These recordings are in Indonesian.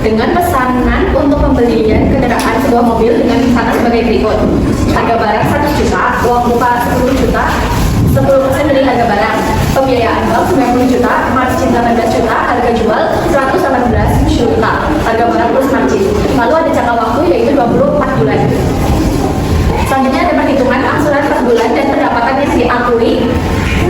dengan pesanan untuk pembelian kendaraan sebuah mobil dengan misalkan sebagai berikut. Harga barang 1 juta, uang muka 10 juta, 10% dari harga barang. Pembiayaan bank 90 juta, margin 18 juta, harga jual 118 juta, harga barang plus margin. Lalu ada jangka waktu yaitu 24 bulan. Selanjutnya ada perhitungan angsuran per bulan dan pendapatan yang diakui,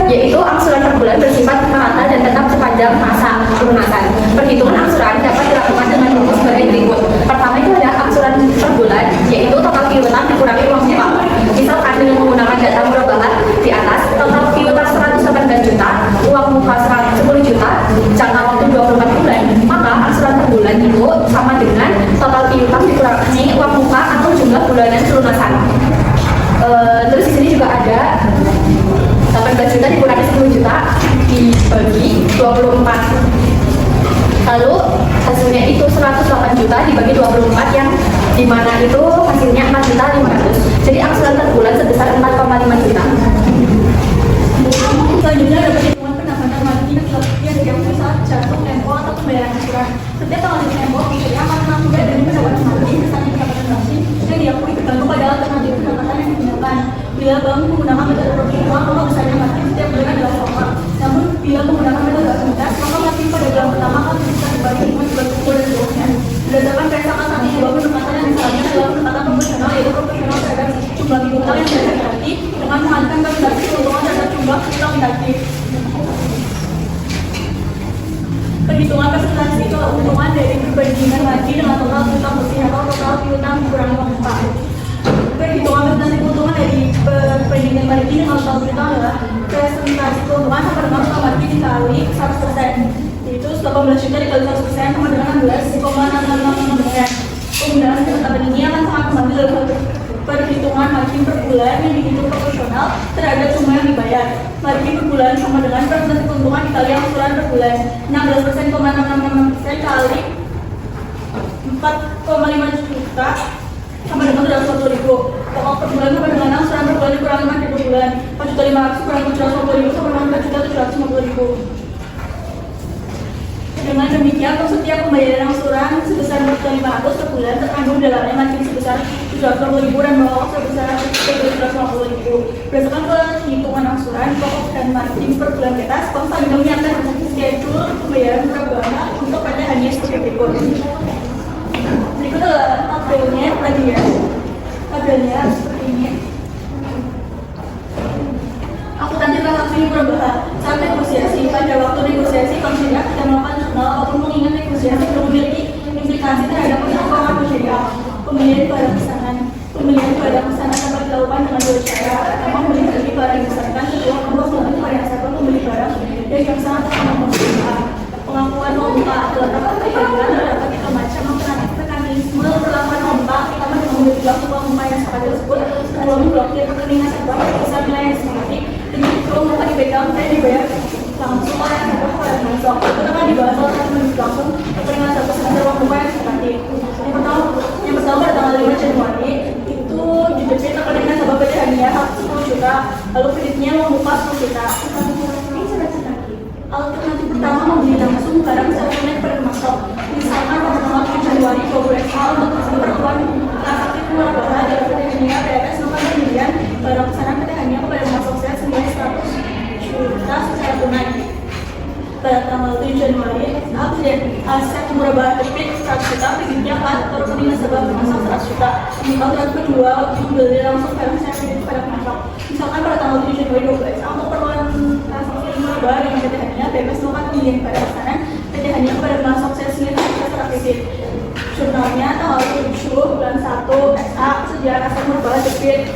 yaitu angsuran per bulan bersifat merata dan tetap sepanjang masa pelunasan. Perhitungan angsuran dapat dilakukan dengan rumus sebagai berikut. Pertama itu ada angsuran per bulan, yaitu total piutang dikurangi uang muka. Misalkan dengan menggunakan data murabahat di atas, total piutang 118 juta, uang muka 10 juta, jangka waktu 24 bulan, maka angsuran per bulan itu sama dengan total piutang dikurangi uang muka atau jumlah bulanan pelunasan. Terus di sini juga ada 18 juta dikurangi 10 juta dibagi 24. Lalu hasilnya itu 108 juta dibagi 24 yang dimana itu hasilnya 4 juta 500. Jadi angsuran per bulan sebesar 4,5 juta. Selanjutnya ada perhitungan pendapatan margin yang dari pusat jatuh tempo atau pembayaran angsuran. Setiap tanggal di tempo biasanya akan mengambil dari pendapatan margin bersama pendapatan margin yang diakui tergantung pada alternatif pendapatan yang digunakan. Bila bank menggunakan metode perhitungan, maka besarnya margin setiap bulan adalah sama. Namun bila menggunakan metode aktivitas, maka margin pada bulan pertama akan bisa dibagi dengan bulan kedua dan seterusnya. Berdasarkan perhitungan saat ini, dua pendapatan yang misalnya adalah pendapatan proporsional, yaitu proporsional terhadap jumlah piutang yang sudah berarti dengan mengalihkan kalkulasi keuntungan terhadap jumlah piutang negatif. Perhitungan presentasi keuntungan dari perbandingan margin dengan total piutang bersih atau total piutang dikurangi uang muka. Perhitungan presentasi keuntungan dari perbandingan margin dengan total piutang adalah presentasi keuntungan sama dengan total margin dikali 100%. Yaitu 18 juta dikali 100% sama dengan 16,666%. Penggunaan penetapan ini akan sangat membantu dalam perhitungan margin per bulan yang dihitung proporsional terhadap jumlah yang dibayar. Margin per bulan sama dengan presentasi keuntungan dikali angsuran per bulan. 16,666% kali 4,5 juta sama dengan 240.000. Pokok per bulan sama dengan angsuran per bulan dikurangi 4 per bulan. 4.500.000 kurang 750.000 sama dengan 4.750.000. Dengan demikian, untuk setiap pembayaran angsuran sebesar 4.500 per bulan terkandung dalamnya margin sebesar 750.000 dan bawah sebesar 750.000. Berdasarkan perhitungan angsuran, pokok dan margin per bulan di atas, bank Sabindo menyiapkan schedule pembayaran per bulan untuk pada hanya seperti berikut. Berikut adalah tabelnya tadi ya. Tabelnya seperti ini. Akuntansi transaksi perubahan saat negosiasi. Pada waktu negosiasi, bank syariah tidak melakukan jurnal ataupun mengingat negosiasi belum memiliki implikasi terhadap keuangan syariah. Pembelian barang pesanan. Pembelian barang pesanan dapat dilakukan dengan dua cara. Pertama, membeli barang yang dipesankan. Kedua, melakukan pada nasabah pembeli barang yang sangat terkenal perusahaan. Pengakuan nota adalah dapat diberikan terdapat tiga macam alternatif mekanisme pengakuan nota. Pertama, dengan membeli blok uang rumah yang sangat tersebut. Kedua, memblokir rekening nasabah besar nilai yang sistematik. Kalau mau dipegang, saya dibayar langsung oleh nasabah pada langsung. Itu akan dibahas oleh teman-teman langsung rekening nasabah sebesar uang muka yang sistematik. Yang pertama pada tanggal 5 Januari itu didebit rekening nasabah PT Hania 10 juta, lalu kreditnya uang muka 10 juta. Alternatif pertama, membeli langsung barang secara tunai pada pemasok. Misalkan pada tanggal 7 Januari 2020 untuk memperlakukan transaksi murabahat dari PT Hania PRS nomor pembelian barang pesanan PT Hania kepada pemasok saya senilai 100 juta secara tunai. Pada tanggal 7 Januari, aset murabahat debit 100 juta, kreditnya kan rekening nasabah pemasok 100 juta. Alternatif kedua, membeli langsung barang secara kredit kepada pemasok. Misalkan pada tanggal 7 Januari 2020 untuk perluan transaksi murabahat dengan PT Hania bebas melakukan pembelian barang pesanan PT Hania kepada pemasok saya senilai 100 juta secara kredit. Jurnalnya tanggal 7 bulan 1 SA sejarah aset murabahat debit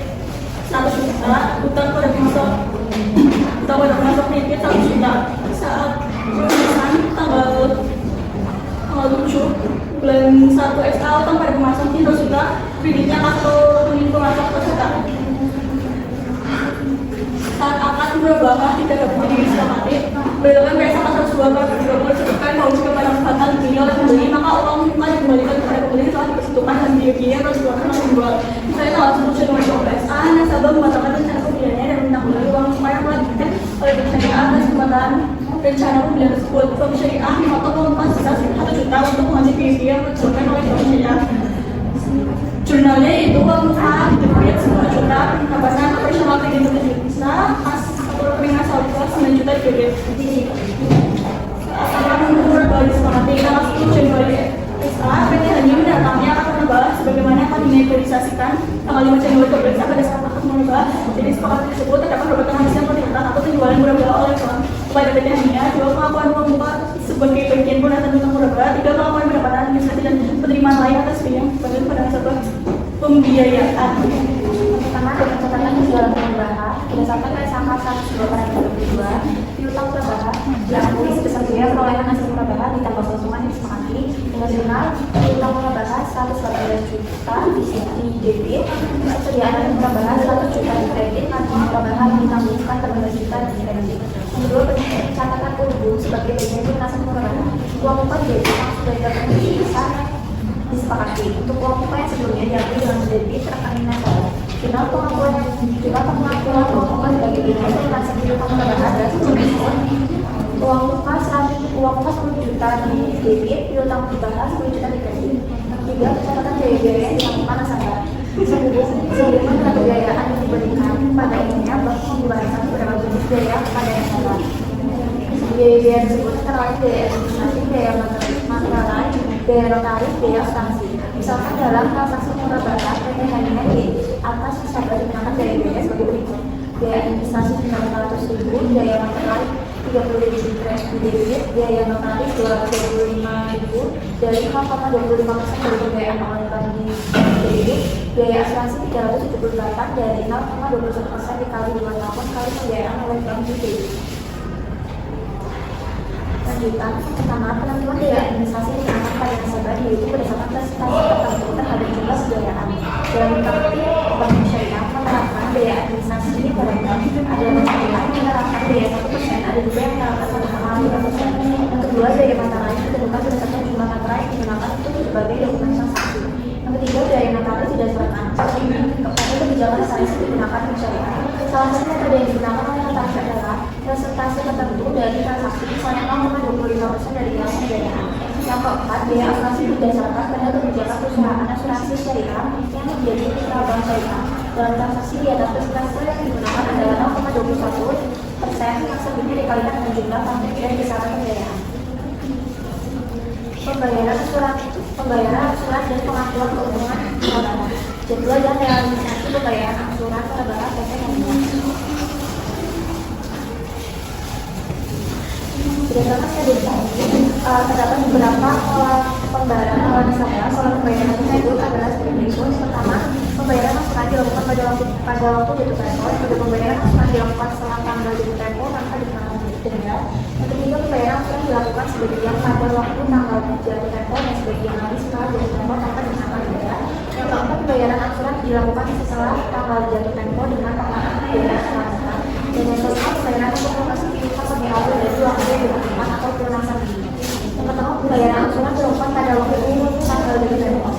100 juta, utang pada pemasok kredit 100 juta. Saat pemesanan tanggal 7 bulan 1 SA utang pada pemasok 100 juta, kreditnya kartu rekening pemasok 100 juta. Saat akad murabahat tidak dapat disepakati, berdasarkan PSA pasal 2 paragraf 20 disebutkan bahwa jika barang batal dibeli oleh pembeli, maka uang muka dikembalikan kepada pembeli setelah diperhitungkan dan biaya atau dikeluarkan oleh penjual. Misalnya tanggal 10 Januari 2020, nasabah membatalkan rencana pembeliannya dan menanggulangi uang muka yang telah diberikan oleh perusahaan atas pembatalan rencana pembelian tersebut. Bank Syariah memotong uang sebesar 1 juta untuk mengaji biaya yang diusulkan oleh Bank Syariah. Jurnalnya itu uang muka didebit 10 juta, penambahan operasional kredit 7 juta, mas atau rekening asal 9 juta didebit. Asalkan kembali semangat tanggal 10 Januari. PT hanya mendatangnya akan menambah sebagaimana akan dinegosiasikan tanggal 5 Januari pemerintah pada saat akan menambah. Jadi sepakatan tersebut terdapat beberapa hadis yang perintah atau penjualan murabah oleh bank kepada PT hanya 2 pengakuan uang muka sebagai bagian penataan utang murabah, 3 pengakuan pendapatan administrasi dan penerimaan lain atas biaya yang dibayar pada nasabah pembiayaan. Pertama, dengan catatan penjualan murabah berdasarkan Resangka 102 pada 2022 piutang murabah diakui sebesar biaya perolehan hasil murabah ditambah keuntungan yang disepakati dengan jurnal piutang murabah 114 juta di debit, persediaan murabah 1 juta di kredit, nanti murabah ditangguhkan 13 juta di kredit. Kedua, catatan umum sebagai bagian pelunasan murabah uang muka di debit yang sudah dilakukan bisa disepakati untuk uang muka yang sebelumnya diakui dengan debit rekening nasabah. Jurnal pengakuan uang muka sebagai bagian pelunasan piutang murabah adalah uang muka 10 juta di debit, piutang murabah 10 juta di kredit. Tiga, catatan biaya-biaya yang dilakukan nasabah. Sebelum pembiayaan yang diberikan pada umumnya bank membayarkan beberapa jenis biaya kepada nasabah. Biaya-biaya tersebut antara lain biaya administrasi, biaya materai, biaya notaris, biaya asuransi. Misalkan dalam transaksi murabah PT hanya di atas nasabah dikenakan biaya-biaya sebagai berikut: biaya administrasi 500.000, biaya materai 30.000 di debit, biaya notaris 225.000 dari 0,25% dari pembiayaan awal di debit, biaya asuransi 378 dari 0,21% dikali 2 tahun kali pembiayaan oleh bank di debit. Lanjutan, pertama, penentuan biaya administrasi yang dikenakan pada nasabah yaitu berdasarkan presentasi tertentu terhadap jumlah pembiayaan. Dalam praktik, Bank Syariah menerapkan biaya administrasi ini pada bank. Ada yang menerapkan biaya 1%, ada juga yang menerapkan 1,5%. Yang kedua, biaya materai ditentukan berdasarkan jumlah materai yang digunakan untuk berbagai dokumen transaksi. Yang ketiga, biaya notaris didasarkan kepada kebijakan notaris yang digunakan Bank Syariah. Salah satu metode yang digunakan oleh notaris adalah presentasi tertentu dari transaksi, misalnya 0,25% dari nilai pembiayaan. Yang keempat, biaya asuransi didasarkan pada kebijakan perusahaan asuransi syariah yang menjadi mitra bank syariah. Dalam transaksi di atas presentasi yang digunakan adalah 0,21% yang sebelumnya dikalikan dengan jumlah pajak dan besaran pembiayaan. Pembayaran asuran dan pengakuan keuntungan murabah. Jadwal dan realisasi pembayaran asuran murabah PT Hanya. Berdasarkan studi ini, terdapat beberapa pembayaran awal nasabah. Pola pembayaran tersebut adalah sebagai berikut. Pertama, pembayaran asuran dilakukan pada waktu jatuh tempo. Pada pembayaran asuran dilakukan setelah tanggal jatuh tempo tanpa dikenakan denda. Yang ketiga, pembayaran asuran dilakukan sebagian pada waktu tanggal jatuh tempo dan sebagian lagi setelah jatuh tempo tanpa dikenakan denda. Yang keempat, pembayaran asuran dilakukan setelah tanggal jatuh tempo dengan pengenaan biaya selanjutnya. Dan yang kelima, pembayaran untuk lokasi piutang lebih awal dari waktu yang ditentukan atau pelunasan ini. Yang pertama, pembayaran asuran dilakukan pada waktu tanggal jatuh tempo.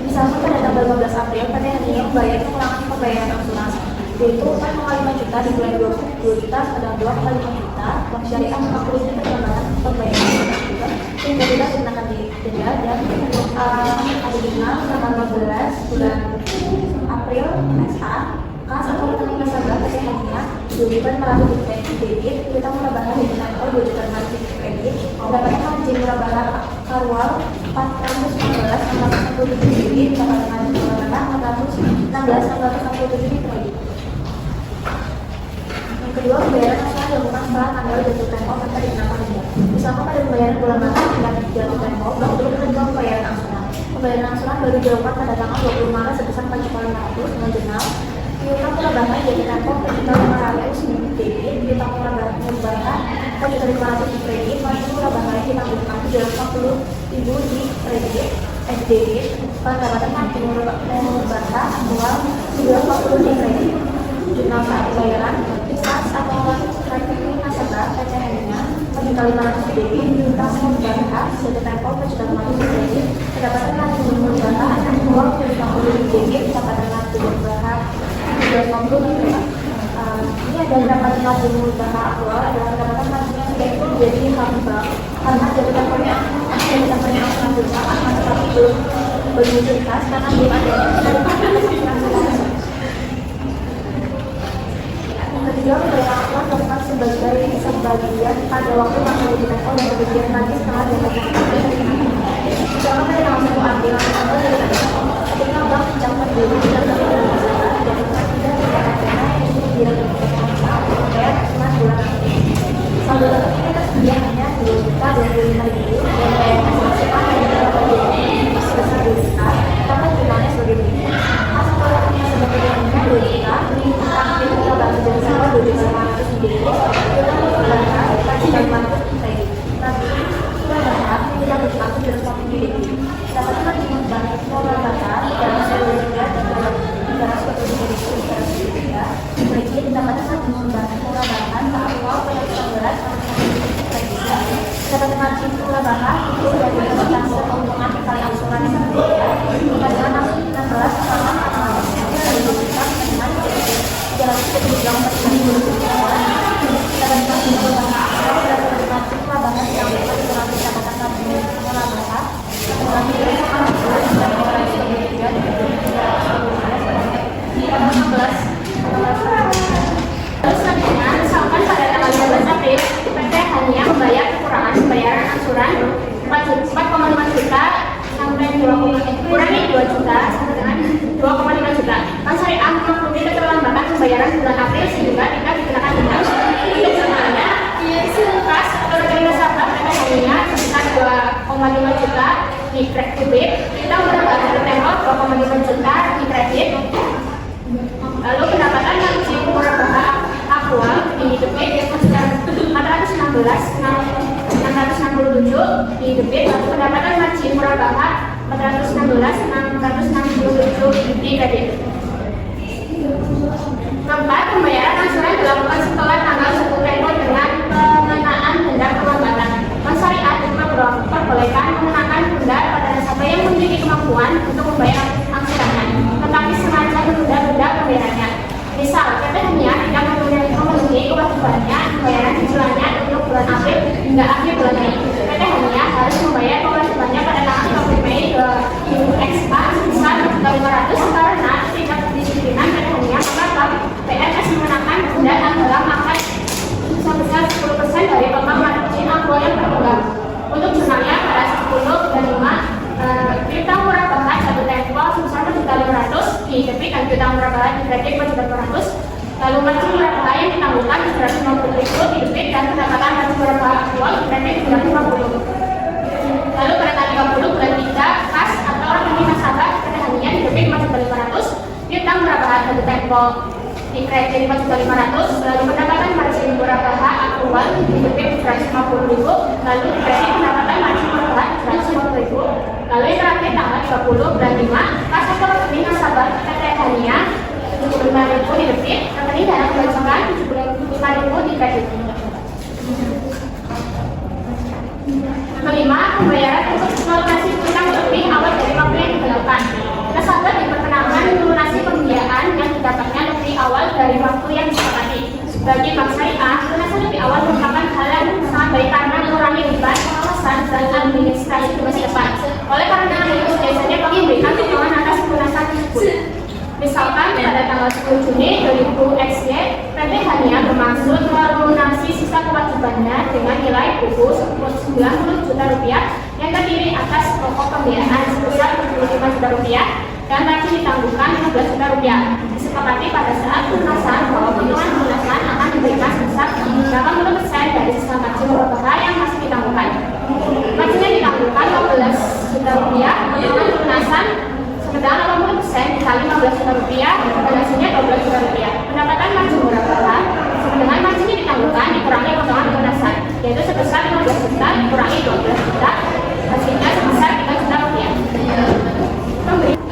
Misalkan pada tanggal 15 April, PT Hanya membayar pengulangan pembayaran asuran, yaitu 4,5 juta di bulan 22 juta pada 2,5 juta. Bank Syariah mengakuisisi perjalanan pembayaran juga sehingga tidak dikenakan denda dan ada bunga tanggal 15 bulan April SA kas atau rekening nasabah PT Hanya diujikan melalui debit piutang murabah dengan 2 juta kredit mendapatkan margin murabah karwal 416,67 debit mendapatkan murabah 416,67 di kredit. Yang kedua, pembayaran asuran dilakukan setelah tanggal jatuh tempo tanpa dikenakan denda. Misalkan pada pembayaran bulan Maret dengan jatuh tempo, bank belum menentukan pembayaran asuran. Pembayaran asuran baru dilakukan pada tanggal 20 Maret sebesar 4.500 dengan jurnal piutang murabah jatuh tempo 4.500 di debit, piutang murabah 4.500 di kredit, margin murabah lain ditangguhkan 750.000 di kredit, debit, pendapatan margin murabah aktual 240 di kredit. Jurnal saat pembayaran kas atau rekening nasabah PT Hanya 4.500 debit, piutang murabah jatuh tempo 4.500 di kredit, pendapatan margin murabah aktual 240 di debit, pendapatan margin murabah 250 di kredit. Ini ada pendapat 50 bahwa aktual adalah pendapatan marginnya sudah itu menjadi hak bank karena jabatan penyampaian berusaha akan tetapi belum berwujud khas karena belum ada ketiga, membayar aktual dapat sebagian pada waktu masa ujian dan kemudian nanti setelah jabatan jangan pada tanggal 1 April ketika bank sedang berdiri dan saldo likuiditas dia hanya 2 juta 25 ribu dan bayarnya sebesar sebesar 2 juta maka jumlahnya sebagai berikut asal lakunya sebagai berikutnya 2 juta terakhir kita bantu dari sama 2 juta 500 ribu kita menggunakan kasih 500 kredit tapi kita berharap kita berlaku dari satu kredit dapatkan dengan bantu pola bakar dan saya juga negara suatu negara kredit dapatkan satu membantu pola bakar aktual pada 19 dapat margin pola bakar itu dari tentang keuntungan kali angsuran pada 16 sama dari juta dengan jalan kebijakan dapat margin pola bakar dapat margin pola bakar yang dapat dikatakan margin pola bakar misalkan pada tanggal 12 April PT hanya membayar kekurangan pembayaran angsuran 4,5 juta sampai 2 juta sampai dengan 2,5 juta. Bank Syariah mengakui keterlambatan pembayaran bulan April sehingga tidak dikenakan denda. Untuk sebenarnya kas atau rekening nasabah PT hanya sebesar 2,5 juta di kredit, kita mendapatkan tempo 2,5 juta di kredit. Lalu pendapatan margin murabah aktual di debit yang sebesar 667 di debit, lalu pendapatan margin murabah 667 di kredit. Keempat, pembayaran angsuran dilakukan setelah tanggal 1 April dengan pengenaan denda perlambatan. Bank Syariah diperbolehkan mengenakan denda pada nasabah yang memiliki kemampuan untuk membayar angsurannya, tetapi sengaja menunda denda pembayarannya. Misal, PT hanya tidak memenuhi kewajibannya pembayaran cicilannya untuk bulan April hingga akhir bulan Mei. PT hanya harus membayar kewajibannya pada tanggal 30 Mei ke XA sebesar 500 karena tidak kedisiplinan PT hanya maka PNS mengenakan denda dalam angka sebesar 10% dari total margin aktual yang terpegang. Untuk jurnalnya pada 10 dan 5 kita murabah satu tempo sebesar 1.500 di debit dan kita murabah di kredit 1.500. Lalu margin murabah yang ditangguhkan 750.000 di debit dan pendapatan margin murabah aktual di kredit 350. Lalu pada tanggal 30 bulan 3 kas atau rekening nasabah PT hanya di debit 4.500 kita murabah satu tempo di kredit 4.500. lalu pendapatan margin murabah aktual di debit 150.000, lalu di kredit pendapatan margin murabah 150.000. Lalu yang terakhir tanggal 30 bulan 5 kas atau rekening nasabah PT Hania 75.000 di debit, rekening dana kebangsaan 75.000 di kredit. Kelima, pembayaran untuk melunasi utang lebih awal dari waktu yang ditentukan. Nasabah diperkenalkan melunasi pembiayaan yang didapatnya lebih awal dari waktu yang disepakati. Bagi Bank Syariah, lunasan lebih awal merupakan hal yang sangat baik karena mengurangi beban pengawasan dan administrasi di masa depan. Oleh karena itu, biasanya Bank memberikan tunjangan atas lunasan tersebut. Misalkan pada tanggal 10 Juni 2000 XY, PT Hania bermaksud melunasi sisa kewajibannya dengan nilai buku 90 juta rupiah yang terdiri atas pokok pembiayaan sebesar 75 juta rupiah dan margin ditangguhkan 15 juta rupiah. Disepakati pada saat pelunasan bahwa potongan pelunasan akan diberikan sebesar 80% dari sisa margin murabah yang masih ditangguhkan. Marginnya ditangguhkan 15 juta rupiah, potongan pelunasan sedang 80% dikali 15 juta rupiah, dan hasilnya 12 juta rupiah. Pendapatan margin murabah dengan marginnya ditangguhkan dikurangi potongan pelunasan, yaitu sebesar 15 juta dikurangi 12 juta, hasilnya sebesar 3 juta rupiah.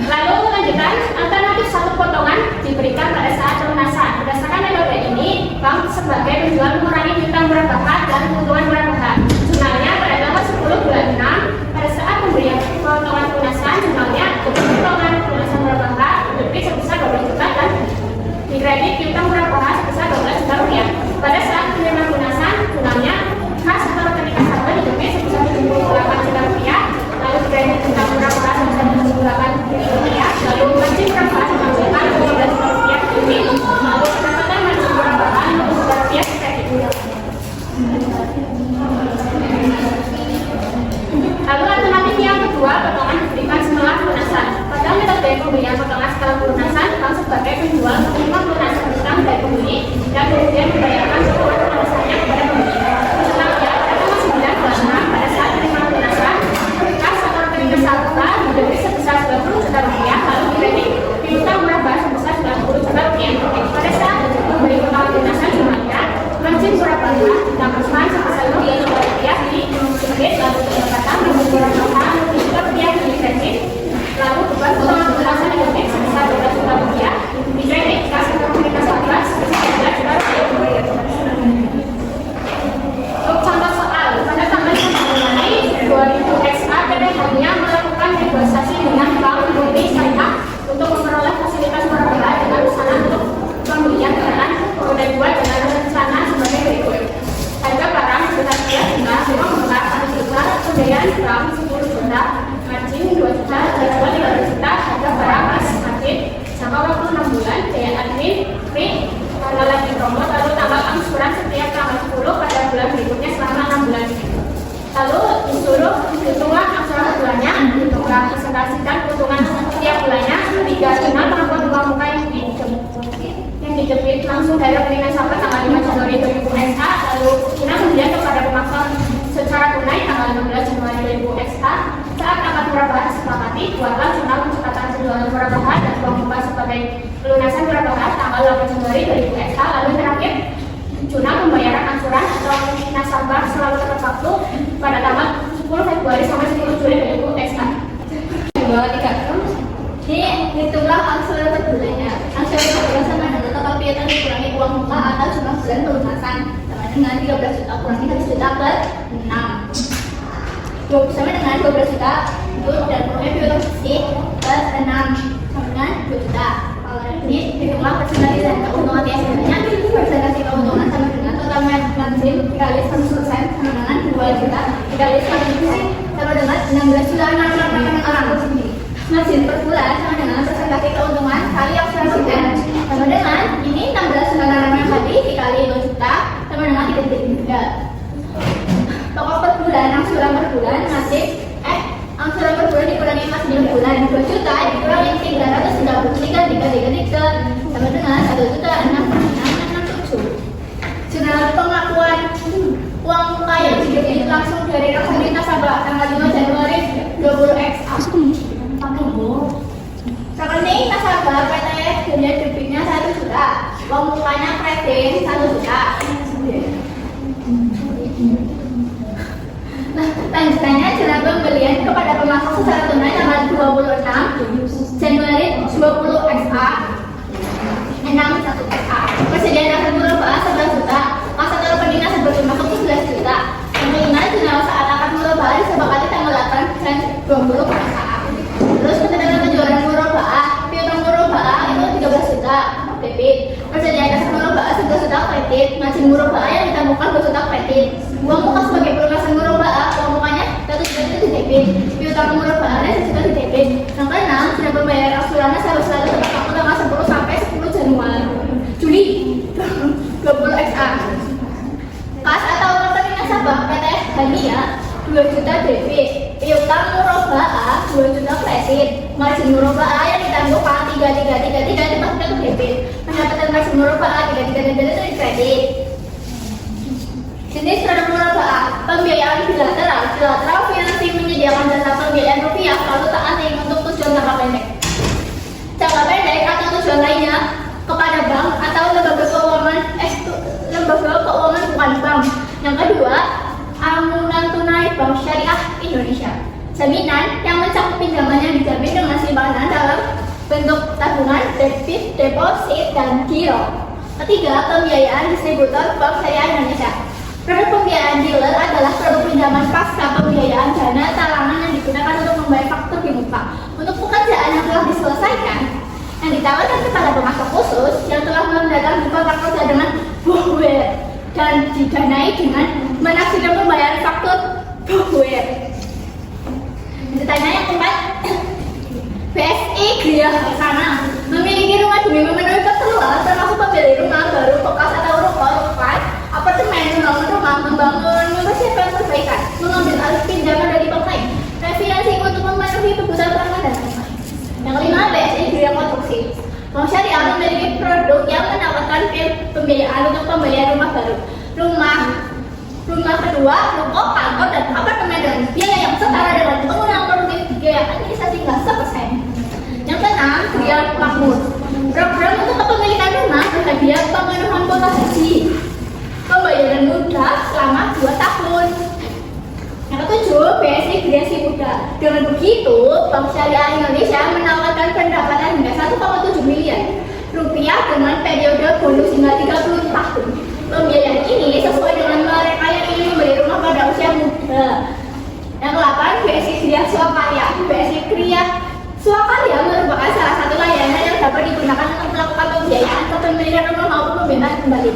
Lalu lanjutan, alternatif satu potongan diberikan pada saat pelunasan. Berdasarkan metode ini, bank sebagai penjual mengurangi hutang murabah dan keuntungan murabah. Jurnalnya pada tanggal 10 bulan 6 pada saat pemberian potongan pelunasan, jurnalnya potongan pelunasan murabah debit sebesar 12 juta dan di debit langsung dari rekening nasabah tanggal 5 Januari 2000 SA, lalu Cina kemudian kepada pemasok secara tunai tanggal 16 Januari 2000 SA. Saat akad murabah disepakati, buatlah jurnal pencatatan penjualan murabah dan uang muka sebagai pelunasan murabah tanggal 8 Januari 2000 SA. Lalu terakhir, jurnal pembayaran angsuran atau nasabah selalu tepat waktu pada tanggal 10 Februari sampai 10 Juli 2000 SA. 2, 3, ini hitunglah angsuran per bulannya. Angsuran per bulan sama dengan total piutang dikurangi uang muka atau jumlah bulan pelunasan sama dengan 13 juta kurangi 1 juta per 6. Sama dengan 12 juta itu dan kurangi piutang fisik per 6 sama dengan 2 juta. Kalau ini hitunglah persentase dan keuntungan biasanya. Persentase keuntungan sama dengan total margin dikali 100% sama dengan 2 juta dikali 100% sama dengan 16 juta. Orang margin per bulan sama dengan persentase keuntungan kali angsuran per bulan sama dengan ini 16 juta tadi dikali 2 juta sama dengan 3,3. Pokok per bulan, angsuran per bulan masih angsuran per bulan dikurangi masih per bulan 2 juta dikurangi 333 sama dengan 1 juta 6,667. Jurnal pengakuan uang muka yang didebit langsung dari rekening nasabah tanggal 5 Januari 20 XA. Rekening nasabah PT Dunia debitnya 1 juta, uang mukanya kredit 1 juta. Nah, lanjutannya jurnal pembelian kepada pemasok secara tunai tanggal 26 Januari 20 XA 61 XA. Persediaan akan murabah 11 juta, masa terpening nasabah pemasok 11 juta. Yang kelima, jurnal saat akan murabah disepakati tanggal 8 dan 20 XA. Terus ketentuan penjualan murabah, piutang murabah itu 13 juta debit, persediaan aset murabah 11 juta kredit, margin murabah yang ditemukan 2 juta kredit, uang muka sebagai pelunasan murabah, uang mukanya 1 juta itu debit, piutang murabah 1 juta debit. Yang keenam, sudah pembayaran angsurannya harus selalu tepat waktu tanggal 10 sampai 10 Januari Juli 20 XA. Kas atau rekening nasabah PT Hania 2 juta debit, piutang murabah 2 juta kredit, margin murabah yang ditangguhkan 3,333 itu pasti debit, pendapatan margin murabah 3,333 itu kredit. Jenis produk murabah, pembiayaan bilateral. Bilateral financing menyediakan jasa pembiayaan rupiah lalu tak asing untuk tujuan jangka pendek. Jangka pendek atau tujuan lainnya kepada bank atau lembaga keuangan bukan bank. Yang kedua, amunan tunai Bank Syariah Indonesia. Jaminan yang mencakup pinjaman yang dijamin dengan simpanan dalam bentuk tabungan, debit, deposit, dan giro. Ketiga, pembiayaan distributor Bank Syariah Indonesia. Produk pembiayaan dealer adalah produk pinjaman pasca pembiayaan dana talangan yang digunakan untuk membayar faktur di muka untuk pekerjaan yang telah diselesaikan yang ditawarkan kepada pemasok khusus yang telah menandatangani kontrak kerja dengan borrower dan didanai dengan menaksirkan pembayaran faktur borrower. Ditanya yang keempat, BSI Gria Sana memiliki rumah demi memenuhi keperluan termasuk membeli rumah baru, bekas atau rumah, apartemen, membangun, mempersiapkan perbaikan, mengambil alih pinjaman dari bank lain, refinansi untuk memenuhi kebutuhan pelanggan dan lain-lain. Yang kelima, BSI Gria Konstruksi. Bank Syariah memiliki produk yang menawarkan pembiayaan untuk pembelian rumah baru, rumah kedua, ruko, kantor, dan apartemen dengan biaya yang setara dengan penggunaan produktif biaya administrasi hingga 1%. Yang keenam, Gria Makmur. Program untuk kepemilikan rumah berhadiah pemenuhan kuota haji, pembayaran mudah selama 2 tahun. Yang ketujuh, BSI Kreasi Muda. Dengan begitu, Bank Syariah Indonesia menawarkan pendapatan hingga 1,7 miliar rupiah dengan periode bonus hingga 30 tahun. Pembiayaan ini sesuai dengan mereka yang ingin membeli rumah pada usia muda. Yang ke-8, BSI Kria Swakarya. BSI Kria Swakarya merupakan salah satu layanan yang dapat digunakan untuk melakukan pembiayaan kepemilikan rumah maupun pembebasan kembali.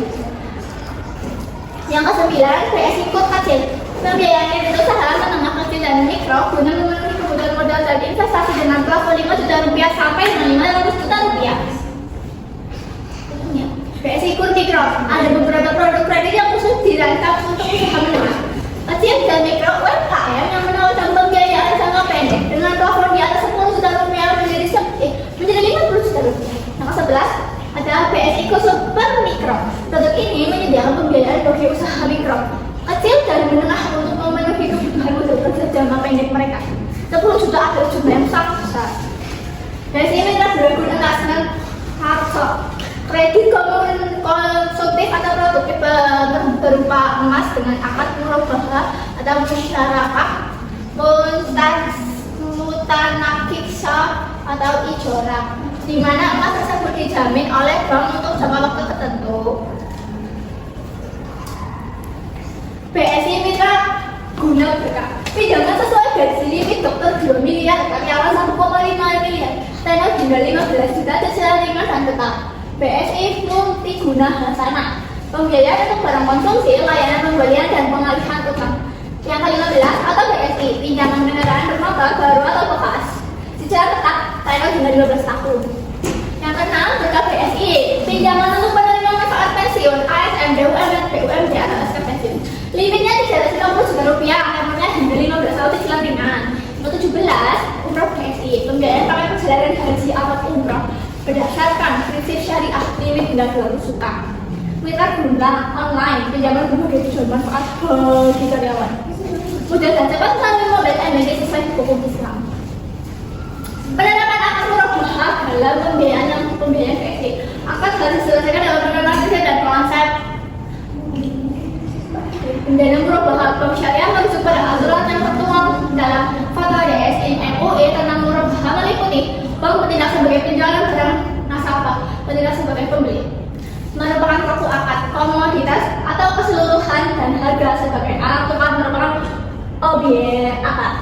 Yang ke-9, BSI Kut Kecil. Pembiayaan kredit usaha menengah kecil dan mikro guna memenuhi kebutuhan modal dan investasi dengan plafon 5 juta rupiah sampai dengan 500 juta rupiah. BSI Kut Mikro, ada beberapa produk kredit yang khusus dirancang untuk usaha menengah kecil dan mikro UMKM yang menawarkan pembiayaan jangka pendek dengan plafon di atas 10 juta rupiah menjadi 50 juta rupiah. Yang ke-11, ada adalah BSI khusus bermikro. Produk ini menyediakan pembiayaan bagi usaha mikro, kecil dan menengah untuk memenuhi kebutuhan usaha jangka pendek mereka. 10 juta adalah jumlah yang sangat besar. BSI Mitra berguna dengan kartu kredit konsumtif atau produktif berupa emas dengan akad murabahah atau musyarakah, mutanakisha atau ijorah, di mana emas tersebut dijamin oleh bank untuk jangka waktu tertentu. BSI Mitra guna berkah pinjaman sesuai gaji limit dokter 2 miliar, karyawan 1,5 miliar, tenor denda 15 juta, cicilan ringan dan tetap. BSI Multiguna Hasanah, pembiayaan untuk barang konsumsi, layanan pembelian dan pengalihan utang. Yang ke-15 atau BSI pinjaman kendaraan bermotor baru atau bekas, cicilan tetap, tenor denda 15 tahun. Yang ke-6 berkah BSI pinjaman untuk penerima manfaat pensiun, ASN, BUMN, BUMD atau SK pensiun. Limitnya 350 juta rupiah, tenornya hingga 15 tahun, cicilan ringan. Yang ke-17 umroh BSI, pembiayaan paket perjalanan haji atau umroh berdasarkan prinsip syariah, limit hingga 200 juta. Mitra guna online, pinjaman berbagai tujuan manfaat bagi karyawan. Mudah dan cepat melalui mobile banking sesuai hukum Islam. Penerapan akad murabahah dalam pembiayaan BSI akan harus diselesaikan dalam penerapan prinsip dan konsep dana murabahah. Bank Syariah merujuk pada aturan yang tertuang dalam Fatwa DSI MUI tentang murabahah, meliputi bank bertindak sebagai penjualan barang nasabah, bertindak sebagai pembeli, merupakan suatu akad komoditas atau keseluruhan dan harga sebagai alat tukar merupakan objek akad.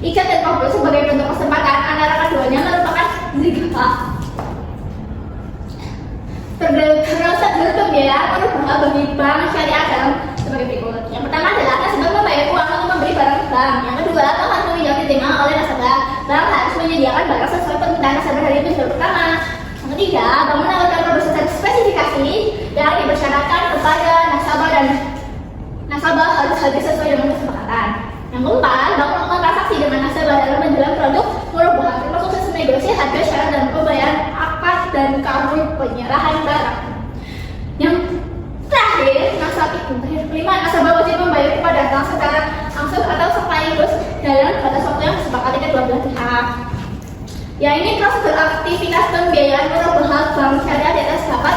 Ikat dan kompul sebagai bentuk kesempatan antara keduanya merupakan zikah. Prosedur pembiayaan murabahah bagi bank syariah dalam sebagai berikut. Yang pertama adalah nasabah membayar uang untuk membeli barang bank. Yang kedua, kartu yang diterima oleh nasabah. Bank harus menyediakan barang sesuai permintaan nasabah dari penjual pertama. Yang ketiga, bank menawarkan produk spesifikasi yang dipersyaratkan kepada nasabah dan nasabah harus harga sesuai dengan kesepakatan. Yang keempat, bank melakukan transaksi dengan nasabah dalam menjual produk murabahah, termasuk sesi negosiasi harga, syarat dan pembayaran akad dan kartu penyerahan barang. Yang terakhir, kelima, nasabah wajib membayar kepada bank secara langsung atau sekaligus dalam batas waktu yang disepakati kedua belah pihak. Ya, ini prosedur aktivitas pembiayaan murabahah bank syariah di atas dapat